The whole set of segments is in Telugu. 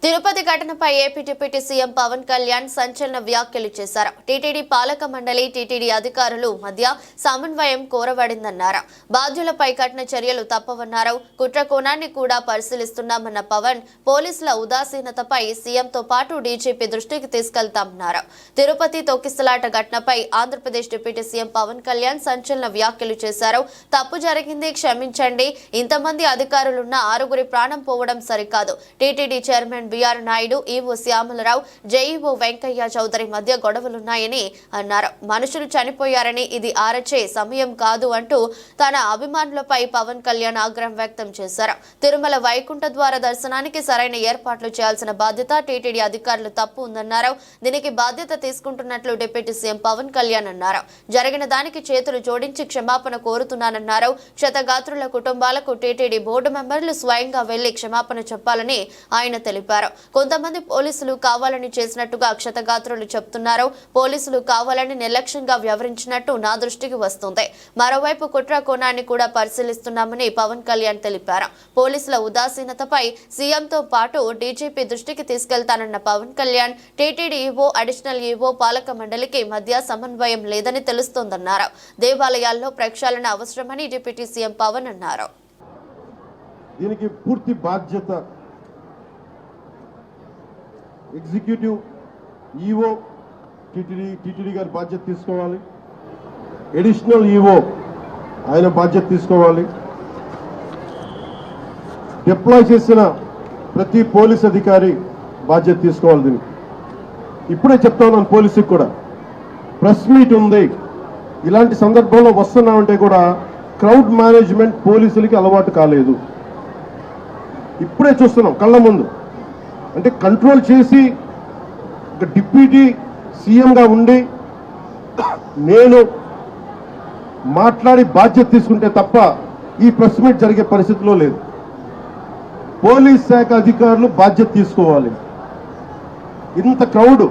తిరుపతి ఘటనపై AP deputy CM Pawan Kalyan సంచలన వ్యాఖ్యలు చేశారు. టీటీడీ పాలక మండలి, టీటీడీ అధికారులు మధ్య సమన్వయం కోరబడిందన్నారు. బాధ్యులపై కఠిన చర్యలు తప్పవన్నారు. కుట్ర కోణాన్ని కూడా పరిశీలిస్తున్నామన్న పవన్, పోలీసుల ఉదాసీనతపై సీఎంతో పాటు డీజీపీ దృష్టికి తీసుకెళ్తామన్నారు. తిరుపతి తొక్కిసలాట ఘటనపై ఆంధ్రప్రదేశ్ డిప్యూటీ సీఎం పవన్ కళ్యాణ్ సంచలన వ్యాఖ్యలు చేశారు. తప్పు జరిగింది, క్షమించండి. ఇంతమంది అధికారులున్న 6గురి ప్రాణం పోవడం సరికాదు. TTD chairman BR Naidu, EO Syamala Rao, JEO Venkaiah Chowdary మధ్య గొడవలున్నాయని అన్నారు. మనుషులు చనిపోయారని, ఇది ఆరచే సమయం కాదు అంటూ తన అభిమానులపై పవన్ కళ్యాణ్ ఆగ్రహం వ్యక్తం చేశారు. తిరుమల వైకుంఠ ద్వార దర్శనానికి సరైన ఏర్పాట్లు చేయాల్సిన బాధ్యత టీటీడీ అధికారులు తప్పు ఉందన్నారు. దీనికి బాధ్యత తీసుకుంటున్నట్లు డిప్యూటీ సీఎం పవన్ కళ్యాణ్ అన్నారు. జరిగిన దానికి చేతులు జోడించి క్షమాపణ కోరుతున్నానన్నారు. క్షతగాత్రుల కుటుంబాలకు టీటీడీ బోర్డు మెంబర్లు స్వయంగా వెళ్లి క్షమాపణ చెప్పాలని ఆయన తెలిపారు. కొంతమంది పోలీసులు కావాలని చేసినట్టుగా క్షతగాత్రులు చెప్తున్నారు. పోలీసులు కావాలని నిర్లక్ష్యంగా వ్యవహరించినట్టు నా దృష్టికి వస్తుంది. మరోవైపు కుట్ర కోణాన్ని కూడా పరిశీలిస్తున్నామని పవన్ కళ్యాణ్ తెలిపారు. పోలీసుల ఉదాసీనతపై సీఎంతో పాటు డీజీపీ దృష్టికి తీసుకెళ్తానన్న Pawan Kalyan, TTD EO, additional EO, పాలక మండలికి మధ్య సమన్వయం లేదని తెలుస్తోందన్నారు. దేవాలయాల్లో ప్రక్షాళన అవసరమని డిప్యూటీ సీఎం పవన్ అన్నారు. దీనికి పూర్తి బాధ్యత ఎగ్జిక్యూటివ్ ఈవో టీటీడీ గారి బాధ్యత తీసుకోవాలి. అడిషనల్ ఈవో ఆయన బాధ్యత తీసుకోవాలి. డిప్లాయ్ చేసిన ప్రతి పోలీస్ అధికారి బాధ్యత తీసుకోవాలి. దీనికి ఇప్పుడే చెప్తా ఉన్నాను, పోలీసుకి కూడా ప్రెస్ మీట్ ఉంది. ఇలాంటి సందర్భంలో వస్తున్నామంటే కూడా క్రౌడ్ మేనేజ్మెంట్ పోలీసులకి అలవాటు కాలేదు. ఇప్పుడే చూస్తున్నాం కళ్ళ ముందు. అంటే కంట్రోల్ చేసి డిప్యూటీ సీఎంగా ఉండి నేను మాట్లాడి బాధ్యత తీసుకుంటే తప్ప ఈ ప్రెస్ మీట్ జరిగే పరిస్థితిలో లేదు. పోలీస్ శాఖ అధికారులు బాధ్యత తీసుకోవాలి. ఇంత క్రౌడ్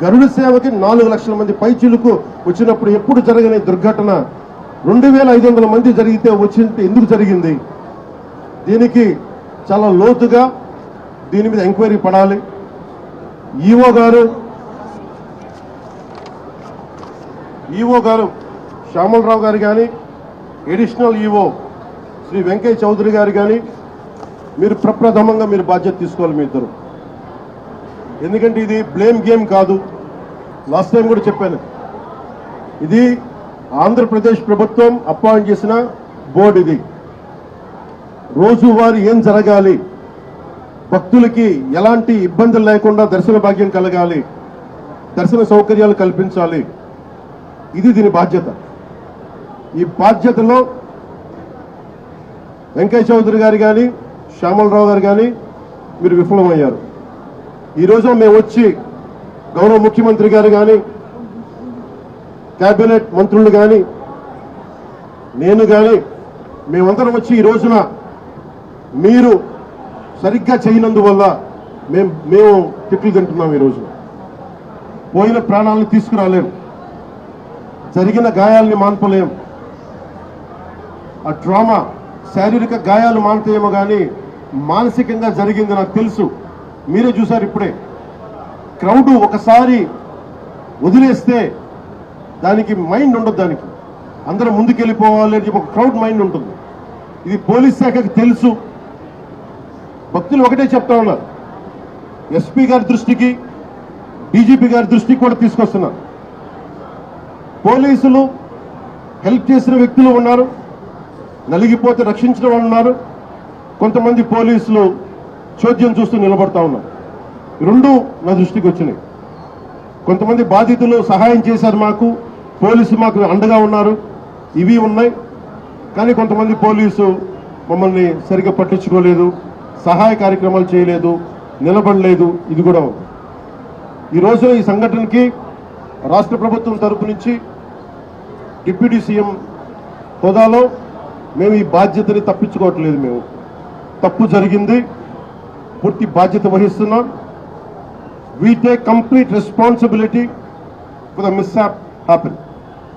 గరుడ సేవకి 4 లక్షల మంది పైచిలుకు వచ్చినప్పుడు ఎప్పుడు జరగని దుర్ఘటన 2500 మంది జరిగితే వచ్చింది ఎందుకు జరిగింది? దీనికి చాలా లోతుగా దీని మీద ఎంక్వైరీ పడాలి. ఈవో గారు శ్యామలరావు గారు కానీ, అడిషనల్ ఈవో శ్రీ వెంకయ్య చౌదరి గారు కానీ మీరు ప్రప్రథమంగా మీరు బాధ్యత తీసుకోవాలి మీ ఇద్దరు. ఎందుకంటే ఇది బ్లేమ్ గేమ్ కాదు. లాస్ట్ టైం కూడా చెప్పాను, ఇది ఆంధ్రప్రదేశ్ ప్రభుత్వం అపాయింట్ చేసిన బోర్డు. ఇది రోజువారీ ఏం జరగాలి, భక్తులకి ఎలాంటి ఇబ్బందులు లేకుండా దర్శన భాగ్యం కలగాలి, దర్శన సౌకర్యాలు కల్పించాలి. ఇది దీని బాధ్యత. ఈ బాధ్యతలో వెంకయ్య చౌదరి గారు కానీ, శ్యామలరావు గారు కానీ మీరు విఫలమయ్యారు. ఈరోజు మేము వచ్చి గౌరవ ముఖ్యమంత్రి గారు కానీ, కేబినెట్ మంత్రులు కానీ, నేను కానీ మేమందరం వచ్చి ఈ రోజున మీరు సరిగ్గా చేయనందువల్ల మేము తిట్లు తింటున్నాం. ఈరోజు పోయిన ప్రాణాలను తీసుకురాలేం, జరిగిన గాయాలని మాన్పలేం. ఆ ట్రామా, శారీరక గాయాలు మాన్తాయేమో కానీ మానసికంగా జరిగింది నాకు తెలుసు. మీరే చూసారు ఇప్పుడే. క్రౌడ్ ఒకసారి వదిలేస్తే దానికి మైండ్ ఉండదు. దానికి అందరూ ముందుకెళ్ళిపోవాలి అని చెప్పి ఒక క్రౌడ్ మైండ్ ఉంటుంది. ఇది పోలీస్ శాఖకి తెలుసు. భక్తులు ఒకటే చెప్తా ఉన్నారు, ఎస్పీ గారి దృష్టికి, డీజీపీ గారి దృష్టికి కూడా తీసుకొస్తున్నారు. పోలీసులు హెల్ప్ చేసిన వ్యక్తులు ఉన్నారు, నలిగిపోతే రక్షించిన వాళ్ళు ఉన్నారు. కొంతమంది పోలీసులు చోద్యం చూస్తూ నిలబడతా ఉన్నారు. రెండు నా దృష్టికి వచ్చినాయి. కొంతమంది బాధితులు సహాయం చేశారు, పోలీసు మాకు అండగా ఉన్నారు, ఇవి ఉన్నాయి. కానీ కొంతమంది పోలీసు మమ్మల్ని సరిగ్గా పట్టించుకోలేదు, సహాయ కార్యక్రమాలు చేయలేదు, నిలబడలేదు. ఇది కూడా ఉంది. ఈరోజు ఈ సంఘటనకి రాష్ట్ర ప్రభుత్వం తరపు నుంచి డిప్యూటీ సీఎం హోదాలో మేము ఈ బాధ్యతని తప్పించుకోవట్లేదు. మేము తప్పు జరిగింది, పూర్తి బాధ్యత వహిస్తున్నాం. We take complete responsibility for the mishap happened.